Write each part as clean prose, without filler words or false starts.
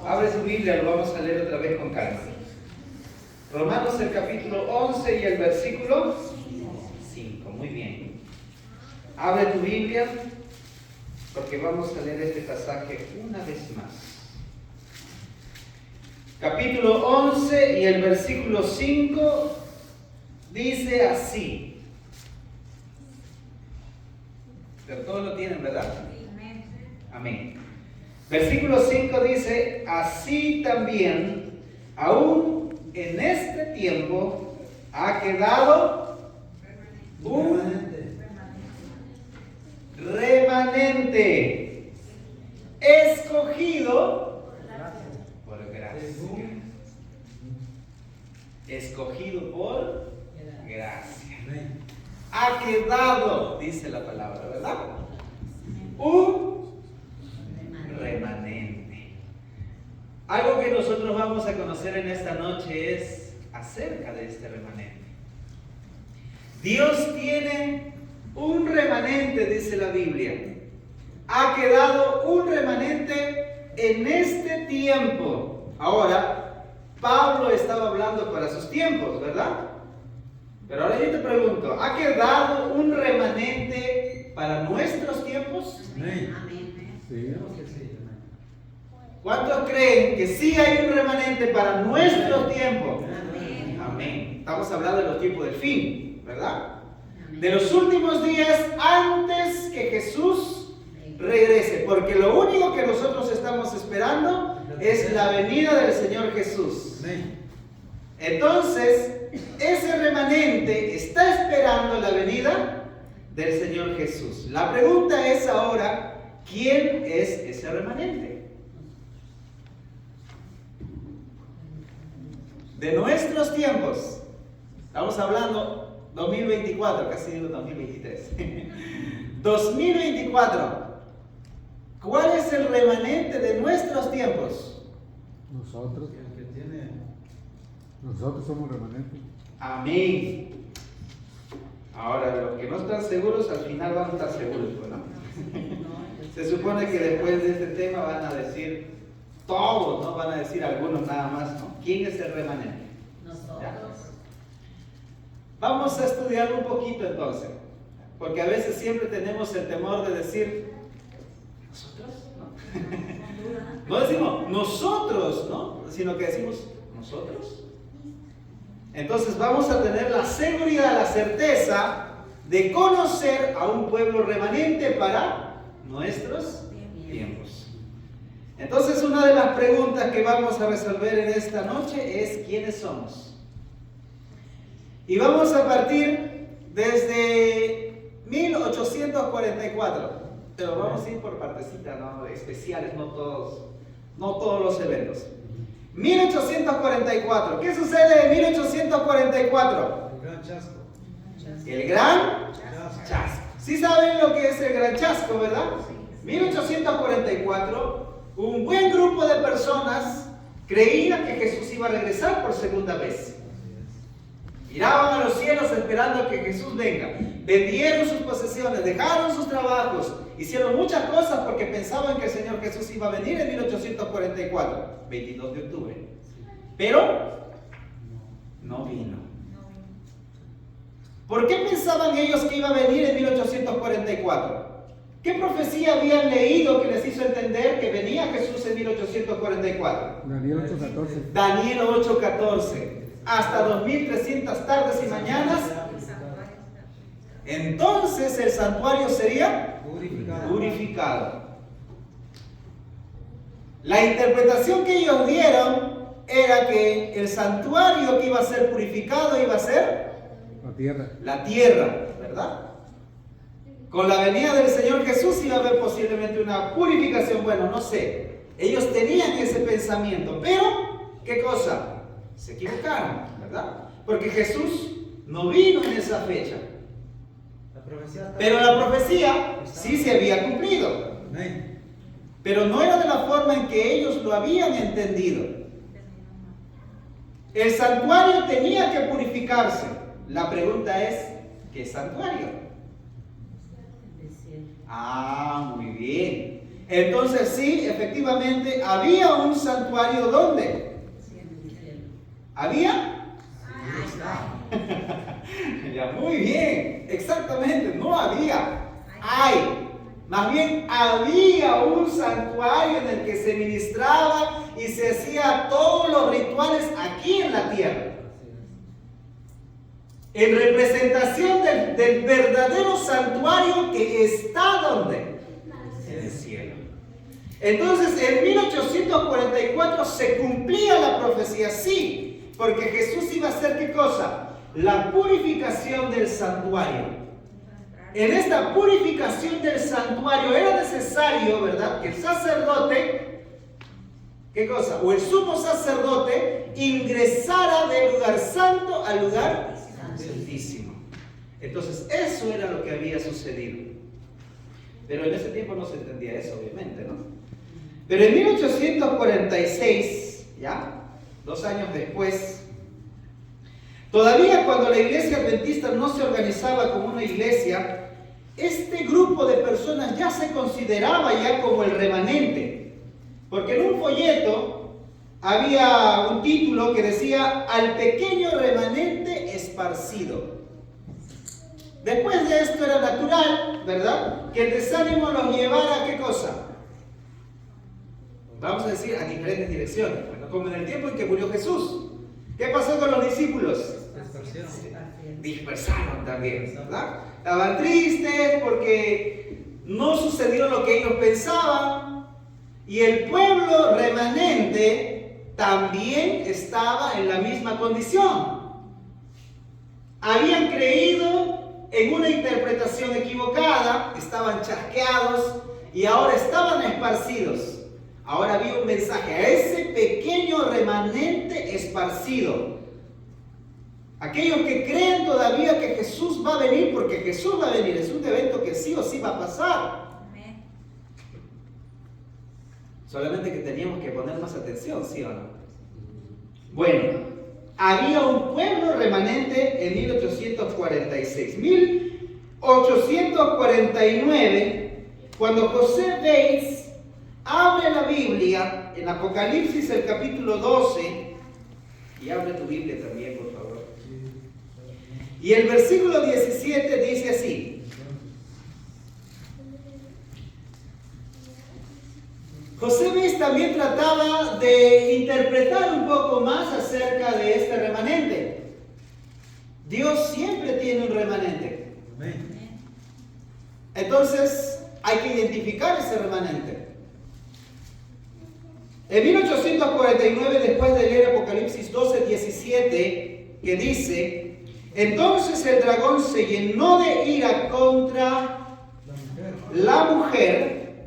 Abre su Biblia, lo vamos a leer otra vez con calma. Romanos el capítulo 11 y el versículo 5. Muy bien. Abre tu Biblia porque vamos a leer este pasaje una vez más. Capítulo 11 y el versículo 5 dice así. Pero todos lo tienen, ¿verdad? Amén. Versículo 5 dice: así también, aún en este tiempo, ha quedado un remanente escogido por gracia. Escogido por gracia. Ha quedado, dice la palabra, ¿verdad? Un remanente. Algo que nosotros vamos a conocer en esta noche es acerca de este remanente. Dios tiene un remanente, dice la Biblia. Ha quedado un remanente en este tiempo. Ahora, Pablo estaba hablando para sus tiempos, ¿verdad? Pero ahora yo te pregunto, ¿ha quedado un remanente para nuestros tiempos? Amén. Sí. ¿Cuántos creen que sí hay un remanente para nuestro tiempo? Amén. Amén. Estamos hablando de los tiempos del fin, ¿verdad? De los últimos días antes que Jesús regrese. Porque lo único que nosotros estamos esperando es la venida del Señor Jesús. Entonces, ese remanente está esperando la venida del Señor Jesús. La pregunta es ahora, ¿quién es ese remanente? De nuestros tiempos. Estamos hablando 2024, casi digo 2023. 2024. ¿Cuál es el remanente de nuestros tiempos? Nosotros somos remanentes. Amén. Ahora, los que no están seguros, al final van a estar seguros, ¿no? Se supone que después de este tema van a decir todos, no van a decir algunos nada más, ¿no? ¿Quién es el remanente? Nosotros. ¿Ya? Vamos a estudiarlo un poquito entonces, porque a veces siempre tenemos el temor de decir nosotros, ¿no? No decimos nosotros, ¿no? Sino que decimos nosotros. Entonces vamos a tener la seguridad, la certeza de conocer a un pueblo remanente para nuestros tiempos. Entonces una de las preguntas que vamos a resolver en esta noche es ¿quiénes somos? Y vamos a partir desde 1844, pero vamos a ir por partecitas, ¿no? Especiales, no todos los eventos. 1844. ¿Qué sucede en 1844? El gran chasco. El gran chasco. Sí saben lo que es el gran chasco, ¿verdad? 1844, un buen grupo de personas creían que Jesús iba a regresar por segunda vez. Miraban a los cielos esperando que Jesús venga. Vendieron sus posesiones, dejaron sus trabajos, hicieron muchas cosas porque pensaban que el Señor Jesús iba a venir en 1844, 22 de octubre. Pero no vino. ¿Por qué pensaban ellos que iba a venir en 1844? ¿Qué profecía habían leído que les hizo entender que venía Jesús en 1844? Daniel 8:14. Daniel 8:14. Hasta 2300 tardes y mañanas. Entonces el santuario sería purificado. La interpretación que ellos dieron era que el santuario que iba a ser purificado iba a ser la tierra, ¿verdad? Con la venida del Señor Jesús iba a haber posiblemente una purificación. Bueno, no sé. Ellos tenían ese pensamiento, pero ¿qué cosa? Se equivocaron, ¿verdad? Porque Jesús no vino en esa fecha. Pero la profecía sí se había cumplido. Pero no era de la forma en que ellos lo habían entendido. El santuario tenía que purificarse. La pregunta es, ¿qué santuario? Ah, muy bien. Entonces sí, efectivamente, había un santuario ¿dónde? ¿Había? Ya, muy bien, exactamente, no había, hay. Más bien había un santuario en el que se ministraba y se hacía todos los rituales aquí en la tierra. En representación del verdadero santuario que está ¿dónde? En el cielo. Entonces en 1844 se cumplía la profecía, sí, porque Jesús iba a hacer ¿qué cosa? La purificación del santuario. En esta purificación del santuario era necesario, ¿verdad?, que el sacerdote, ¿qué cosa? O el sumo sacerdote ingresara del lugar santo al lugar santísimo. Entonces, eso era lo que había sucedido. Pero en ese tiempo no se entendía eso, obviamente, ¿no? Pero en 1846, ya, 2 años después, todavía cuando la iglesia adventista no se organizaba como una iglesia, este grupo de personas ya se consideraba ya como el remanente. Porque en un folleto había un título que decía "Al pequeño remanente esparcido". Después de esto era natural, ¿verdad?, que el desánimo los llevara a ¿qué cosa? Vamos a decir, a diferentes direcciones. Bueno, como en el tiempo en que murió Jesús. ¿Qué pasó con los discípulos? Dispersaron también, ¿verdad? Estaban tristes porque no sucedió lo que ellos pensaban. Y el pueblo remanente también estaba en la misma condición. Habían creído en una interpretación equivocada, estaban chasqueados y ahora estaban esparcidos. Ahora había un mensaje a ese pequeño remanente esparcido. Aquellos que creen todavía que Jesús va a venir, porque Jesús va a venir, es un evento que sí o sí va a pasar. Solamente que teníamos que poner más atención, ¿sí o no? Bueno, había un pueblo remanente en 1846. 1849, cuando José Bates abre la Biblia en Apocalipsis, el capítulo 12, y abre tu Biblia también, por favor. Y el versículo 17 dice así: José Bates también trataba de interpretar un poco más acerca de este remanente. Dios siempre tiene un remanente. Entonces hay que identificar ese remanente. En 1849, después de leer Apocalipsis 12:17, que dice: entonces el dragón se llenó de ira contra la mujer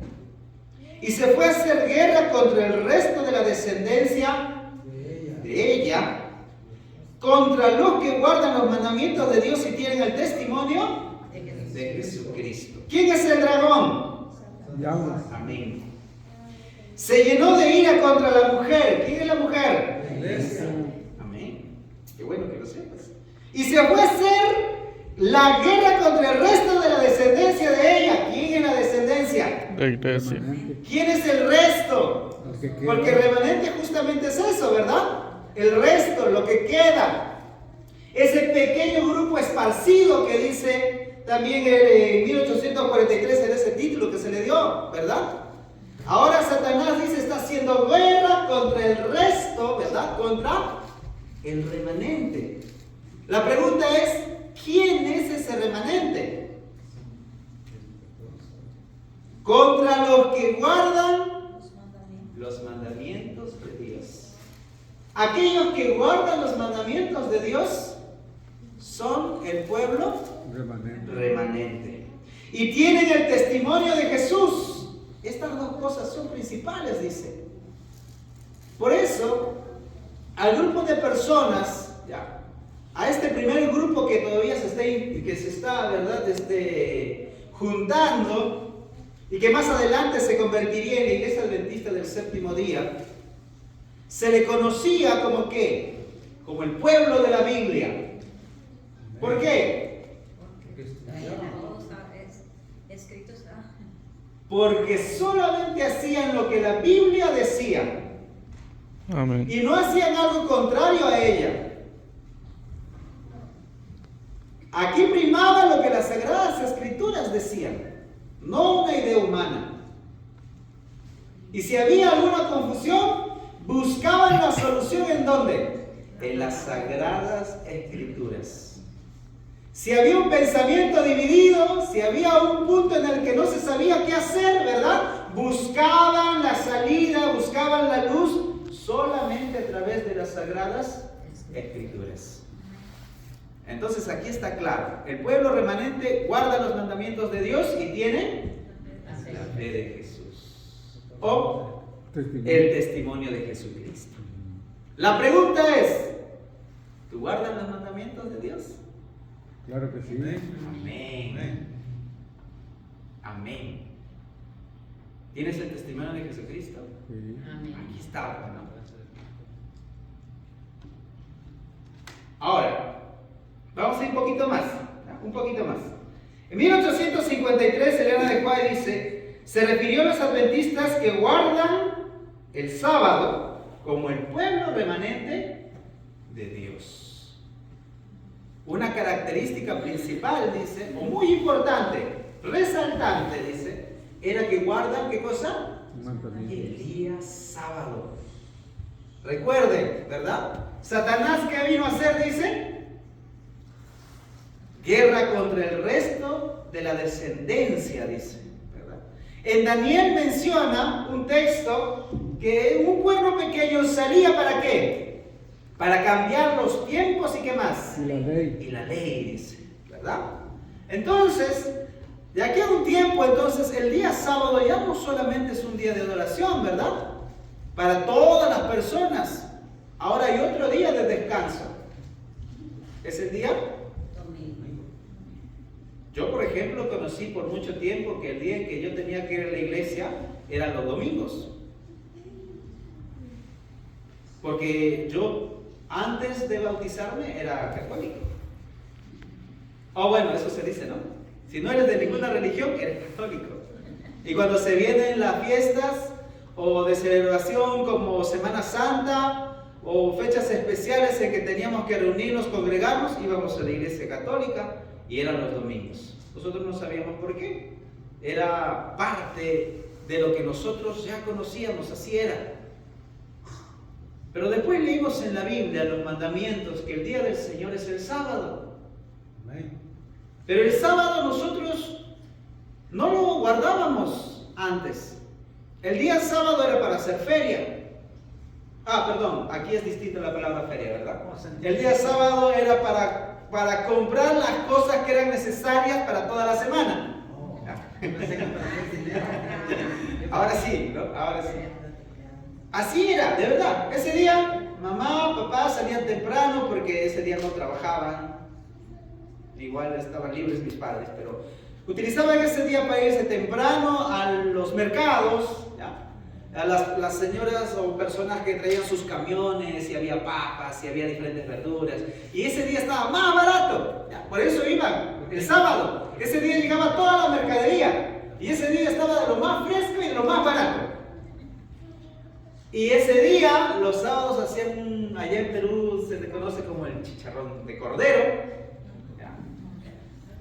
y se fue a hacer guerra contra el resto de la descendencia de ella, contra los que guardan los mandamientos de Dios y tienen el testimonio de Jesucristo. ¿Quién es el dragón? Amén. Se llenó de ira contra la mujer. ¿Quién es la mujer? La iglesia. Amén. Qué bueno que lo sepas. Y se fue a hacer la guerra contra el resto de la descendencia de ella. ¿Quién es la descendencia? La iglesia. ¿Quién es el resto? Porque remanente justamente es eso, ¿verdad? El resto, lo que queda. Ese pequeño grupo esparcido que dice también en 1843 en ese título que se le dio, ¿verdad? Ahora Satanás dice está haciendo guerra contra el resto, ¿verdad? Contra el remanente. La pregunta es, ¿quién es ese remanente? Contra los que guardan los mandamientos de Dios. Aquellos que guardan los mandamientos de Dios son el pueblo remanente. Y tienen el testimonio de Jesús. Estas dos cosas son principales, dice. Por eso, al grupo de personas, ya, a este primer grupo que todavía se está, ¿verdad?, juntando y que más adelante se convertiría en la Iglesia Adventista del Séptimo Día, se le conocía como ¿qué? Como el pueblo de la Biblia. ¿Por qué? Escrito está. porque solamente hacían lo que la Biblia decía. Amén. Y no hacían algo contrario a ella. Aquí primaba lo que las Sagradas Escrituras decían, no una idea humana. Y si había alguna confusión, buscaban la solución ¿en dónde? En las Sagradas Escrituras. Si había un pensamiento dividido, si había un punto en el que no se sabía qué hacer, ¿verdad? Buscaban la salida, buscaban la luz solamente a través de las Sagradas Escrituras. Entonces aquí está claro, el pueblo remanente guarda los mandamientos de Dios y tiene la fe de Jesús o el testimonio de Jesucristo. La pregunta es, ¿tú guardas los mandamientos de Dios? Claro que sí. Amén. Amén. ¿Tienes el testimonio de Jesucristo? Sí. Aquí está, ¿no? Ahora, vamos a ir un poquito más. En 1853, Elena de White dice, se refirió a los adventistas que guardan el sábado como el pueblo remanente de Dios. Una característica principal, dice, o muy importante, resaltante, dice, era que guardan, ¿qué cosa? El día sábado. Recuerden, ¿verdad? Satanás, ¿qué vino a hacer? Dice, guerra contra el resto de la descendencia, dice, ¿verdad? En Daniel menciona un texto que un cuerno pequeño salía ¿para qué? Para cambiar los tiempos y ¿qué más? Y la ley. Y la ley, dice, ¿verdad? Entonces, de aquí a un tiempo, entonces, el día sábado ya no solamente es un día de adoración, ¿verdad? Para todas las personas. Ahora hay otro día de descanso. ¿Es el día? Domingo. Yo, por ejemplo, conocí por mucho tiempo que el día en que yo tenía que ir a la iglesia eran los domingos. Porque yo, antes de bautizarme, era católico. Bueno, eso se dice, ¿no? Si no eres de ninguna religión, eres católico. Y cuando se vienen las fiestas o de celebración como Semana Santa o fechas especiales en que teníamos que reunirnos, congregarnos, íbamos a la iglesia católica y eran los domingos. Nosotros no sabíamos por qué. Era parte de lo que nosotros ya conocíamos, así era. Pero después leímos en la Biblia los mandamientos que el día del Señor es el sábado. Pero el sábado nosotros no lo guardábamos antes. El día sábado era para hacer feria. Perdón, aquí es distinta la palabra feria, ¿verdad? El día sábado era para comprar las cosas que eran necesarias para toda la semana. Ahora sí, ¿no? Ahora sí. Así era, de verdad. Ese día, mamá, papá salían temprano porque ese día no trabajaban. Igual estaban libres mis padres, pero utilizaban ese día para irse temprano a los mercados, ¿ya? A las señoras o personas que traían sus camiones, y había papas, y había diferentes verduras, y ese día estaba más barato, ¿ya? Por eso iban el sábado. Ese día llegaba toda la mercadería, y ese día estaba de lo más fresco y de lo más barato. Y ese día, los sábados hacían, allá en Perú se le conoce como el chicharrón de cordero, ¿ya?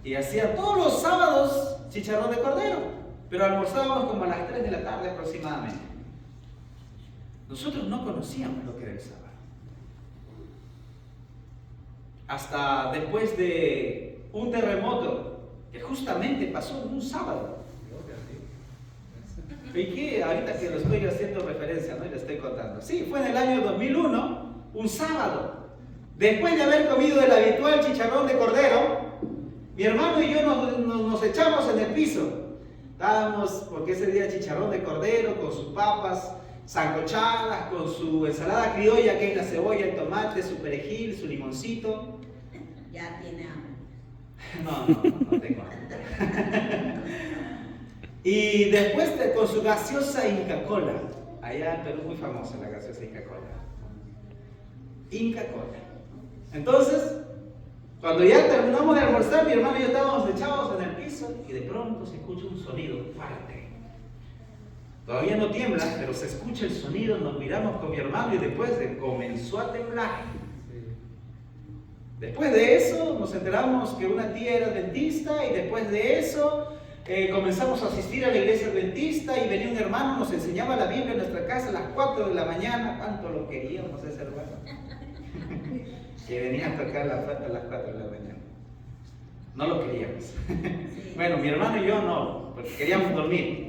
Y hacían todos los sábados chicharrón de cordero, pero almorzábamos como a las 3 de la tarde aproximadamente. Nosotros no conocíamos lo que era el sábado. Hasta después de un terremoto que justamente pasó en un sábado. ¿Y qué? Ahorita que lo estoy haciendo referencia, ¿no? Y le estoy contando. Sí, fue en el año 2001, un sábado. Después de haber comido el habitual chicharrón de cordero, mi hermano y yo nos echamos en el piso. Estábamos, porque ese día chicharrón de cordero con sus papas sancochadas, con su ensalada criolla, que es la cebolla, el tomate, su perejil, su limoncito. Ya tiene hambre. No tengo hambre. Y después con su gaseosa Inca Kola. Allá en Perú muy famosa la gaseosa Inca Kola. Inca Kola. Entonces, cuando ya terminamos de almorzar, mi hermano y yo estábamos echados en el piso y de pronto se escucha un sonido fuerte. Todavía no tiembla, pero se escucha el sonido, nos miramos con mi hermano y después comenzó a temblar. Después de eso nos enteramos que una tía era adventista y después de eso comenzamos a asistir a la iglesia adventista y venía un hermano, nos enseñaba la Biblia en nuestra casa a las 4 de la mañana. ¿Cuánto lo queríamos ese hermano? Que venía a tocar la puerta a las 4 de la mañana. No lo queríamos. Bueno, mi hermano y yo no, porque queríamos dormir.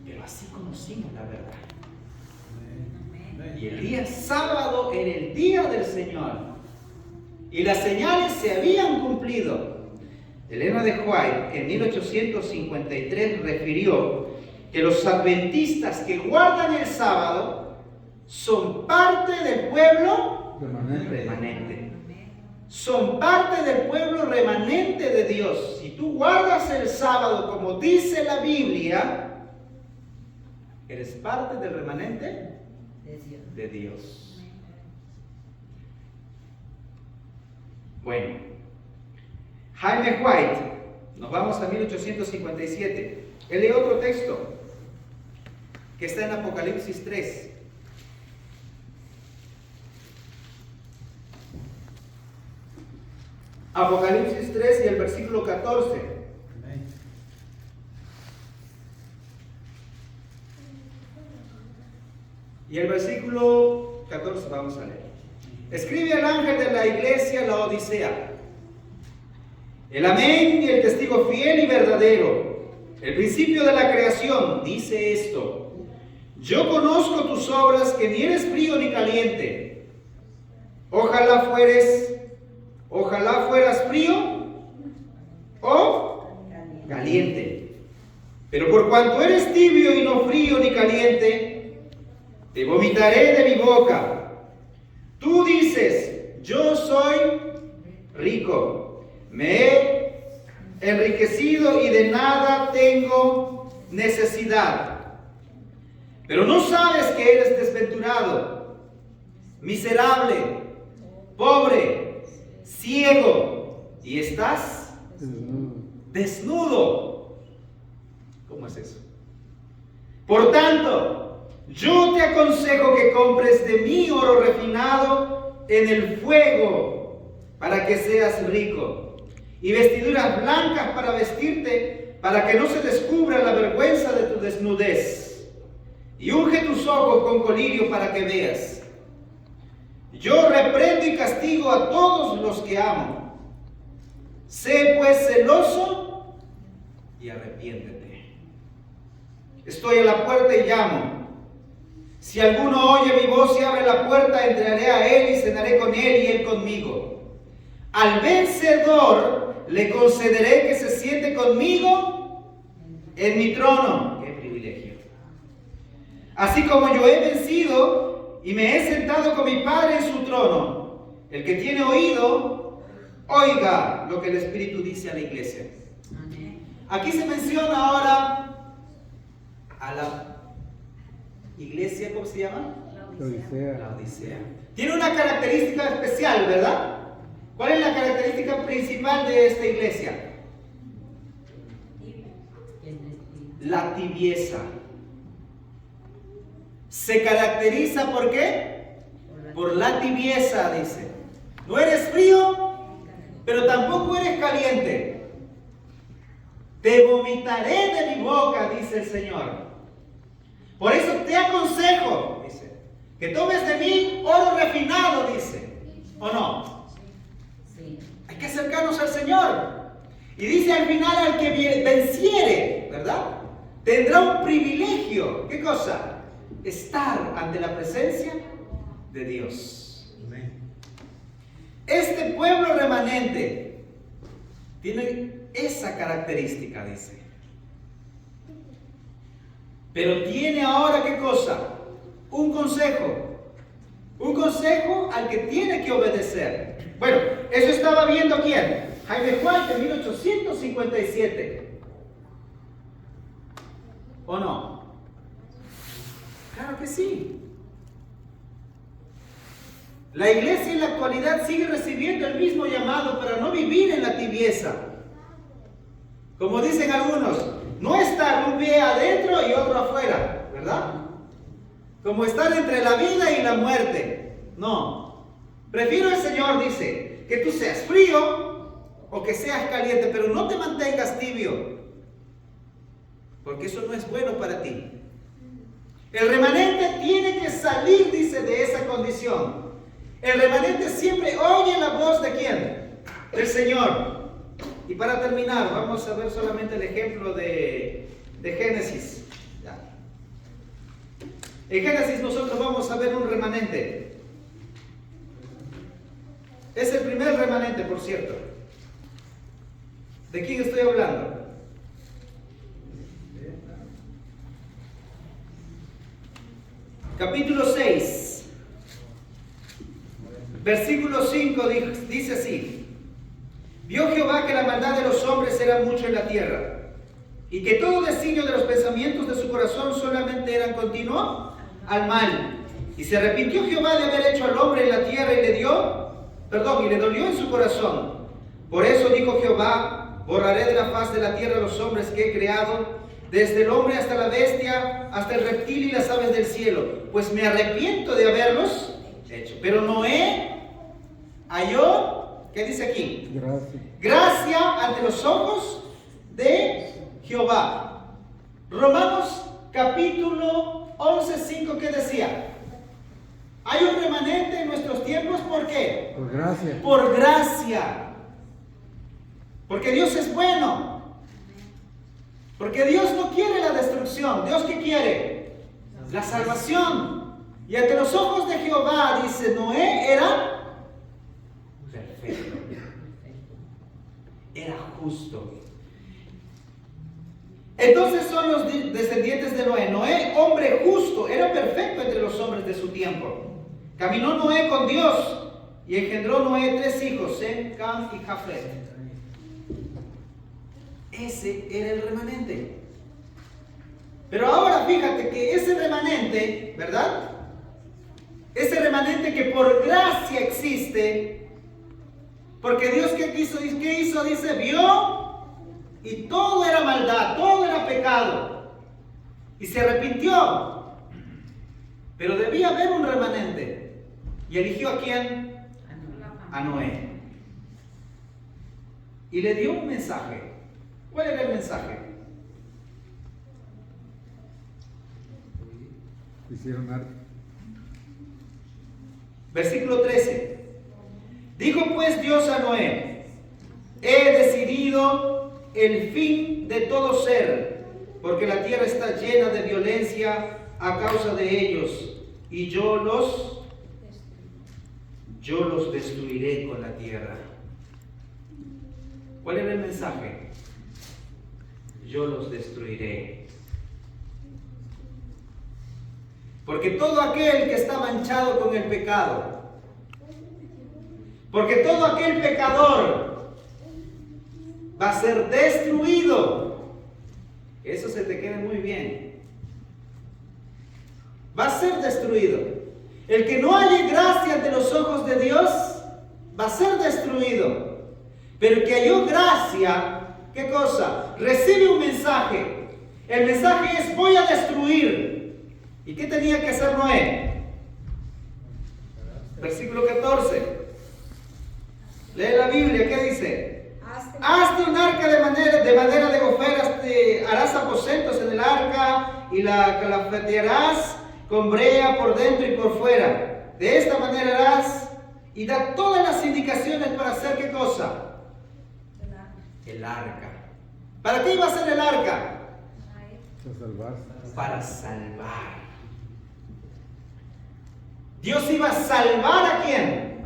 Pero así conocimos la verdad. Y el día sábado era el día del Señor. Y las señales se habían cumplido. Elena de White en 1853 refirió que los adventistas que guardan el sábado son parte del pueblo remanente. Son parte del pueblo remanente de Dios. Si tú guardas el sábado como dice la Biblia, eres parte del remanente de Dios. Bueno, Jaime White, nos vamos a 1857. Él lee otro texto que está en Apocalipsis 3. Apocalipsis 3 y el versículo 14. Y el versículo 14 vamos a leer. Escribe al ángel de la iglesia la Odisea. El amén y el testigo fiel y verdadero, el principio de la creación, dice esto: yo conozco tus obras, que ni eres frío ni caliente. Ojalá fueras frío o caliente. Pero por cuanto eres tibio y no frío ni caliente, te vomitaré de mi boca. Tú dices: yo soy rico, me he enriquecido y de nada tengo necesidad. Pero no sabes que eres desventurado, miserable, pobre, ciego y estás desnudo. ¿Cómo es eso? Por tanto, yo te aconsejo que compres de mí oro refinado en el fuego para que seas rico, y vestiduras blancas para vestirte, para que no se descubra la vergüenza de tu desnudez, y unge tus ojos con colirio para que veas. Yo reprendo y castigo a todos los que amo. Sé pues celoso y arrepiéntete. Estoy a la puerta y llamo. Si alguno oye mi voz y abre la puerta, entraré a él y cenaré con él y él conmigo. Al vencedor le concederé que se siente conmigo en mi trono. ¡Qué privilegio! Así como yo he vencido y me he sentado con mi Padre en su trono. El que tiene oído, oiga lo que el Espíritu dice a la iglesia. Aquí se menciona ahora a la iglesia, ¿cómo se llama? La Odisea. Tiene una característica especial, ¿verdad? ¿Cuál es la característica principal de esta iglesia? La tibieza. Se caracteriza ¿por qué? Por la tibieza, dice. No eres frío, pero tampoco eres caliente. Te vomitaré de mi boca, dice el Señor. Por eso te aconsejo, dice, que tomes de mí oro refinado, dice. ¿O no? Sí. Hay que acercarnos al Señor. Y dice al final, al que venciere, ¿verdad? Tendrá un privilegio. ¿Qué cosa? Estar ante la presencia de Dios. Amén. Este pueblo remanente tiene esa característica, dice. Pero tiene ahora, ¿qué cosa? Un consejo. Un consejo al que tiene que obedecer. Bueno, eso estaba viendo ¿quién? Jaime White en 1857. ¿O no? Claro que sí. La iglesia en la actualidad sigue recibiendo el mismo llamado para no vivir en la tibieza. Como dicen algunos, no estar un pie adentro y otro afuera, ¿verdad? Como estar entre la vida y la muerte. No. Prefiero el Señor, dice, que tú seas frío o que seas caliente, pero no te mantengas tibio, porque eso no es bueno para ti. El remanente tiene que salir, dice, de esa condición. El remanente siempre oye la voz ¿de quién? Del Señor. Y para terminar, vamos a ver solamente el ejemplo de Génesis. Ya. En Génesis nosotros vamos a ver un remanente. Es el primer remanente, por cierto. ¿De quién estoy hablando? Capítulo 6, versículo 5 dice así: vio Jehová que la maldad de los hombres era mucho en la tierra, y que todo designio de los pensamientos de su corazón solamente eran continuo al mal. Y se arrepintió Jehová de haber hecho al hombre en la tierra y le dolió en su corazón. Por eso dijo Jehová: borraré de la faz de la tierra los hombres que he creado, desde el hombre hasta la bestia, hasta el reptil y las aves del cielo, pues me arrepiento de haberlos hecho. Pero Noé halló, ¿qué dice aquí? Gracia ante los ojos de Jehová. Romanos capítulo 11:5, ¿qué decía? Hay un remanente en nuestros tiempos, ¿por qué? Por gracia. Por gracia. Porque Dios es bueno. Porque Dios no quiere la destrucción. ¿Dios qué quiere? La salvación. Y ante los ojos de Jehová, dice, Noé era perfecto. Era justo. Entonces son los descendientes de Noé. Noé, hombre justo, era perfecto entre los hombres de su tiempo. Caminó Noé con Dios y engendró Noé 3 hijos, Sem, Cam y Jafet. Ese era el remanente. Pero ahora fíjate que ese remanente, ¿verdad? Ese remanente que por gracia existe, porque Dios ¿qué hizo? Dice, vio y todo era maldad, todo era pecado. Y se arrepintió. Pero debía haber un remanente. ¿Y eligió a quién? A Noé. Y le dio un mensaje. ¿Cuál era el mensaje? Hicieron arte. Versículo 13. Dijo pues Dios a Noé: he decidido el fin de todo ser, porque la tierra está llena de violencia a causa de ellos, y yo los destruiré con la tierra. ¿Cuál era el mensaje? Yo los destruiré. Porque todo aquel que está manchado con el pecado, porque todo aquel pecador va a ser destruido. Eso se te quede muy bien. Va a ser destruido. El que no halle gracia ante los ojos de Dios va a ser destruido. Pero el que halló gracia, ¿qué cosa? Recibe un mensaje. El mensaje es: voy a destruir. ¿Y qué tenía que hacer Noé? Versículo 14. Lee la Biblia, ¿qué dice? Hazte un arca de madera de goferas, harás aposentos en el arca y la calafetearás con brea por dentro y por fuera. De esta manera harás, y da todas las indicaciones para hacer ¿qué cosa? El arca. ¿Para qué iba a ser el arca? Para salvar. Dios iba a salvar ¿a quién?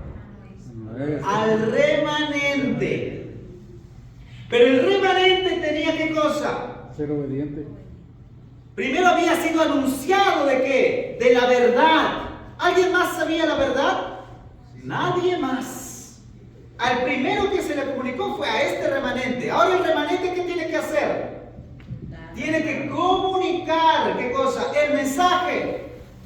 Al remanente. Pero el remanente tenía ¿qué cosa? Ser obediente. Primero había sido anunciado ¿de qué? De la verdad. ¿Alguien más sabía la verdad? Nadie más. Al primero que se le comunicó fue a este remanente. Ahora el remanente ¿qué tiene que hacer? Tiene que comunicar ¿qué cosa? El mensaje.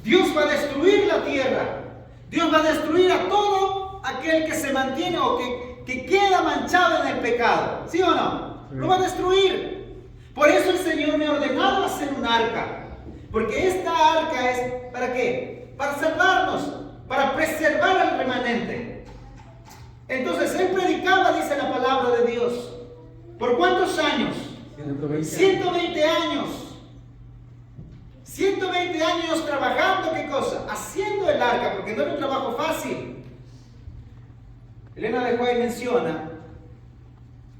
Dios va a destruir la tierra. Dios va a destruir a todo aquel que se mantiene o que queda manchado en el pecado. ¿Sí o no? Lo va a destruir. Por eso el Señor me ha ordenado hacer un arca. Porque esta arca es, ¿para qué? Para salvarnos, para preservar al remanente. Entonces él predicaba, dice la palabra de Dios. ¿Por cuántos años? 120 años. 120 años trabajando, ¿qué cosa? Haciendo el arca, porque no era un trabajo fácil. Elena de White menciona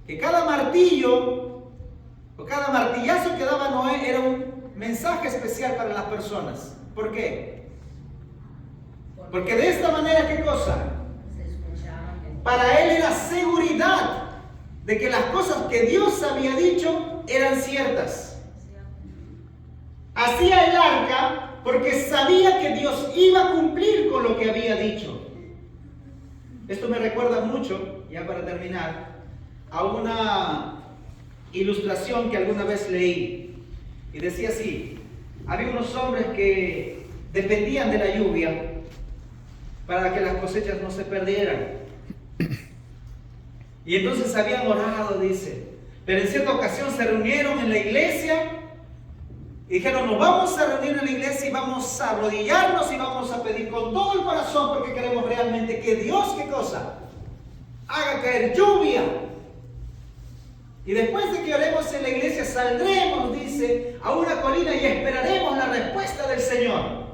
que cada martillo o cada martillazo que daba Noé era un mensaje especial para las personas. ¿Por qué? Porque de esta manera, ¿qué cosa? Para él era seguridad de que las cosas que Dios había dicho eran ciertas. Hacía el arca porque sabía que Dios iba a cumplir con lo que había dicho. Esto me recuerda mucho, ya para terminar, a una ilustración que alguna vez leí. Y decía así: había unos hombres que dependían de la lluvia para que las cosechas no se perdieran. Y entonces habían orado, dice, pero en cierta ocasión se reunieron en la iglesia y dijeron: nos vamos a reunir en la iglesia y vamos a arrodillarnos y vamos a pedir con todo el corazón, porque queremos realmente que Dios, ¿qué cosa? Haga caer lluvia. Y después de que oremos en la iglesia, saldremos, dice, a una colina y esperaremos la respuesta del Señor.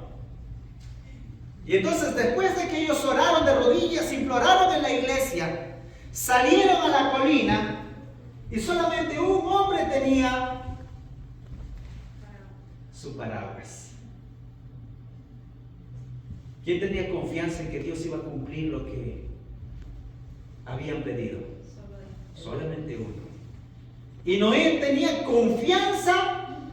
Y entonces, después de que ellos oraron de rodillas, imploraron en la iglesia, salieron a la colina y solamente un hombre tenía su paraguas. ¿Quién tenía confianza en que Dios iba a cumplir lo que habían pedido? Solamente uno. Y Noé tenía confianza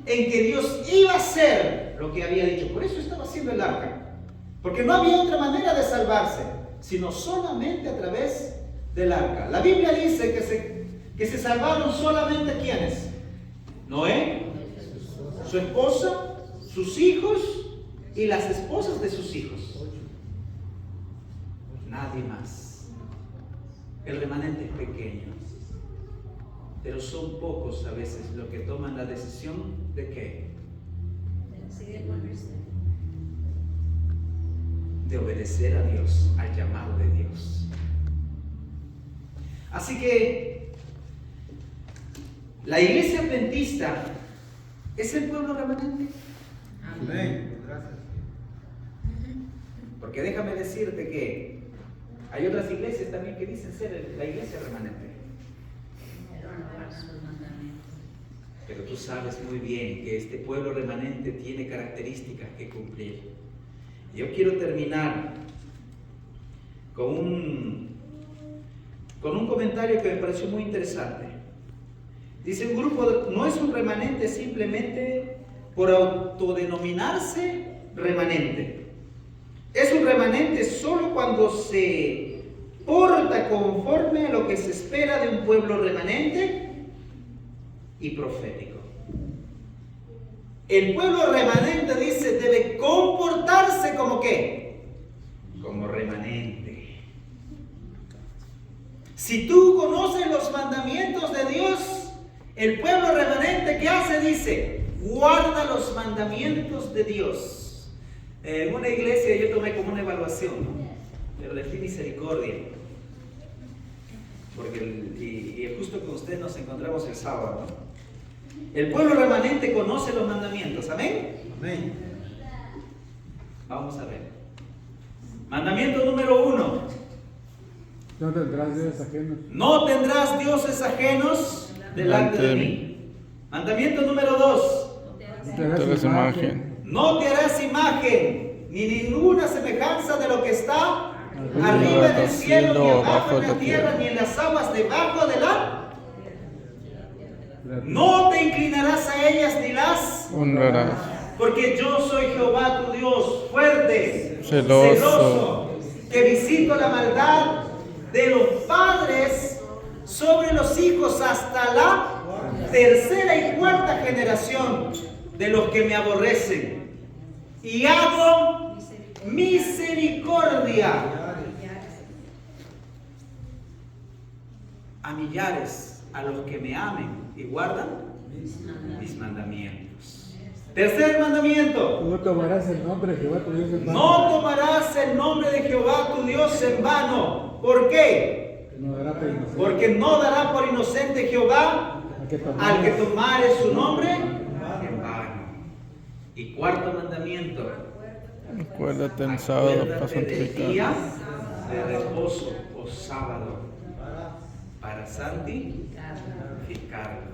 en que Dios iba a hacer lo que había dicho. Por eso estaba haciendo el arca. Porque no había otra manera de salvarse, sino solamente a través del arca. La Biblia dice que se salvaron solamente ¿quiénes? Noé, su esposa, sus hijos y las esposas de sus hijos. Nadie más. El remanente es pequeño, pero son pocos a veces los que toman la decisión de ¿qué? De obedecer a Dios, al llamado de Dios. Así que la iglesia adventista es el pueblo remanente. Amén. Gracias. Porque déjame decirte que hay otras iglesias también que dicen ser la iglesia remanente. Pero tú sabes muy bien que este pueblo remanente tiene características que cumplir. Yo quiero terminar con un comentario que me pareció muy interesante. Dice: un grupo no es un remanente simplemente por autodenominarse remanente. Es un remanente solo cuando se porta conforme a lo que se espera de un pueblo remanente y profético. El pueblo remanente, dice, debe comportarse como ¿qué? Como remanente. Si tú conoces los mandamientos de Dios, el pueblo remanente, ¿qué hace? Dice: guarda los mandamientos de Dios. En una iglesia yo tomé como una evaluación, ¿no? Pero le di misericordia. Porque y justo con usted nos encontramos el sábado, ¿no? El pueblo remanente conoce los mandamientos. ¿Amén? Amén. Vamos a ver. Mandamiento número 1. No tendrás dioses ajenos. No tendrás dioses ajenos delante de mí. Mandamiento número 2. No te harás imagen. No te harás imagen, ni ninguna semejanza de lo que está arriba en el cielo, ni abajo en la tierra, ni en las aguas debajo de la. No te inclinarás a ellas ni las honrarás. Porque yo soy Jehová tu Dios, fuerte, celoso, que visito la maldad de los padres sobre los hijos hasta la tercera y cuarta generación de los que me aborrecen. Y hago misericordia a millares, a los que me amen y guardan mis mandamientos. Tercer mandamiento. No tomarás el nombre de Jehová tu Dios en vano. No tomarás el nombre de Jehová tu Dios en vano. ¿Por qué? No dará por inocente. Porque no dará por inocente Jehová al que tomare su nombre en vano. Y cuarto mandamiento. Acuérdate el sábado para Acuérdate del día santificar. de reposo o sábado para santificarlo.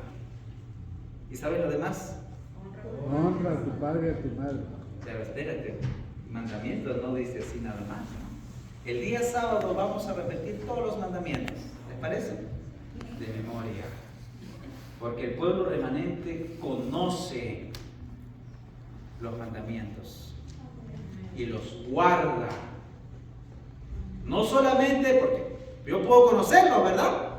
¿Y sabes lo demás? Honra a tu padre y a tu madre. Pero espérate, mandamientos no dice así nada más, ¿no? El día sábado vamos a repetir todos los mandamientos, ¿les parece? De memoria. Porque el pueblo remanente conoce los mandamientos y los guarda. No solamente porque yo puedo conocerlos, ¿verdad?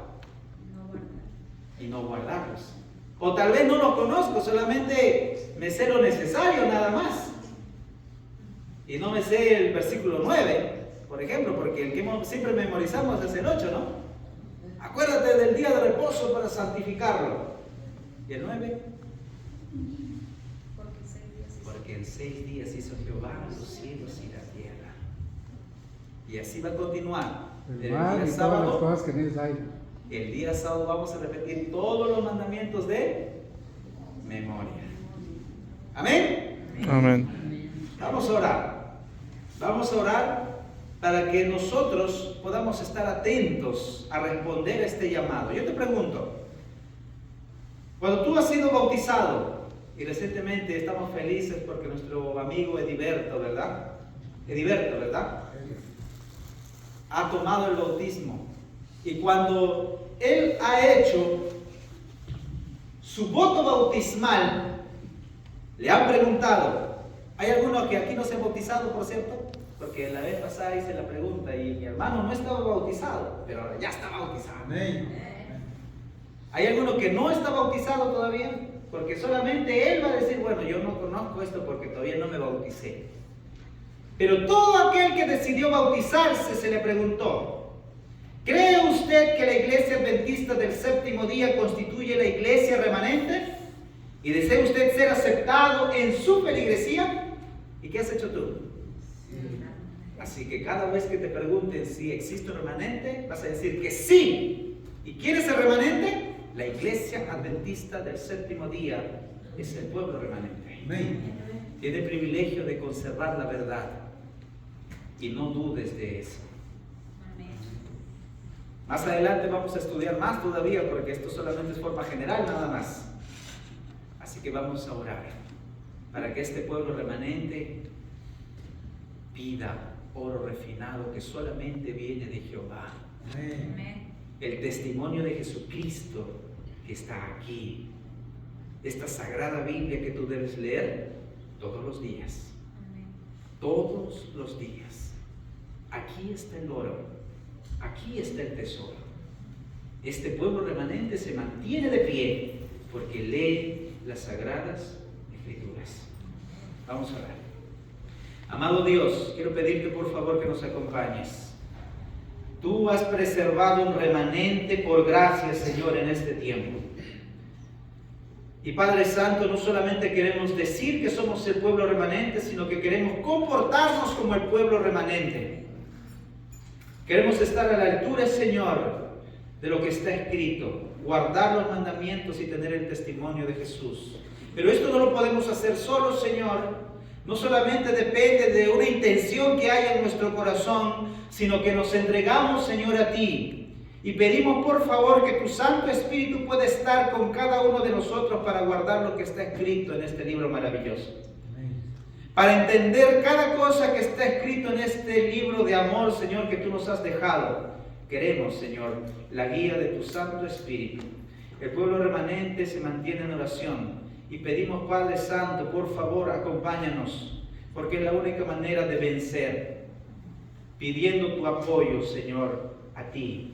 Y no guardarlos. O tal vez no los conozco, solamente me sé lo necesario nada más. Y no me sé el versículo 9, por ejemplo, porque el que siempre memorizamos es el 8, ¿no? Acuérdate del día de reposo para santificarlo. ¿Y el 9? Porque en 6 días hizo Jehová los cielos y la tierra. Y así va a continuar. El mar y todas las cosas que en ellos hay. El día sábado vamos a repetir todos los mandamientos de memoria. Amén. Amén. Vamos a orar. Vamos a orar para que nosotros podamos estar atentos a responder a este llamado. Yo te pregunto, cuando tú has sido bautizado, y recientemente estamos felices porque nuestro amigo Ediberto, ¿verdad? Ha tomado el bautismo. Y cuando él ha hecho su voto bautismal, le han preguntado, ¿hay alguno que aquí no se ha bautizado, por cierto? Porque la vez pasada hice la pregunta y mi hermano no estaba bautizado, pero ahora ya está bautizado. Amén. ¿Hay alguno que no está bautizado todavía? Porque solamente él va a decir, bueno, yo no conozco esto porque todavía no me bauticé. Pero todo aquel que decidió bautizarse se le preguntó, ¿cree usted que la iglesia adventista del séptimo día constituye la iglesia remanente? ¿Y desea usted ser aceptado en su feligresía? ¿Y qué has hecho tú? Así que cada vez que te pregunten si existe un remanente, vas a decir que sí. ¿Y quién es el remanente? La iglesia adventista del séptimo día es el pueblo remanente. Tiene el privilegio de conservar la verdad. Y no dudes de eso. Más adelante vamos a estudiar más todavía porque esto solamente es forma general nada más. Así que vamos a orar para que este pueblo remanente pida oro refinado que solamente viene de Jehová. Amén. El testimonio de Jesucristo que está aquí. Esta sagrada Biblia que tú debes leer todos los días. Todos los días. Aquí está el oro. Aquí está el tesoro. Este pueblo remanente se mantiene de pie porque lee las sagradas escrituras. Vamos a orar. Amado Dios, quiero pedirte por favor que nos acompañes. Tú has preservado un remanente por gracia, Señor, en este tiempo. Y Padre Santo, no solamente queremos decir que somos el pueblo remanente, sino que queremos comportarnos como el pueblo remanente. Queremos estar a la altura, Señor, de lo que está escrito, guardar los mandamientos y tener el testimonio de Jesús. Pero esto no lo podemos hacer solos, Señor. No solamente depende de una intención que haya en nuestro corazón, sino que nos entregamos, Señor, a ti. Y pedimos por favor que tu Santo Espíritu pueda estar con cada uno de nosotros para guardar lo que está escrito en este libro maravilloso. Para entender cada cosa que está escrito en este libro de amor, Señor, que tú nos has dejado. Queremos, Señor, la guía de tu Santo Espíritu. El pueblo remanente se mantiene en oración y pedimos, Padre Santo, por favor, acompáñanos, porque es la única manera de vencer, pidiendo tu apoyo, Señor, a ti.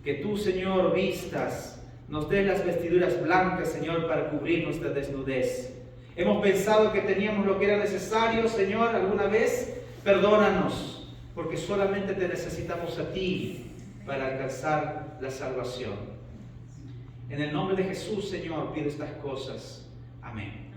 Que tú, Señor, vistas, nos des las vestiduras blancas, Señor, para cubrir nuestra desnudez. Hemos pensado que teníamos lo que era necesario, Señor, alguna vez. Perdónanos, porque solamente te necesitamos a ti para alcanzar la salvación. En el nombre de Jesús, Señor, pido estas cosas. Amén.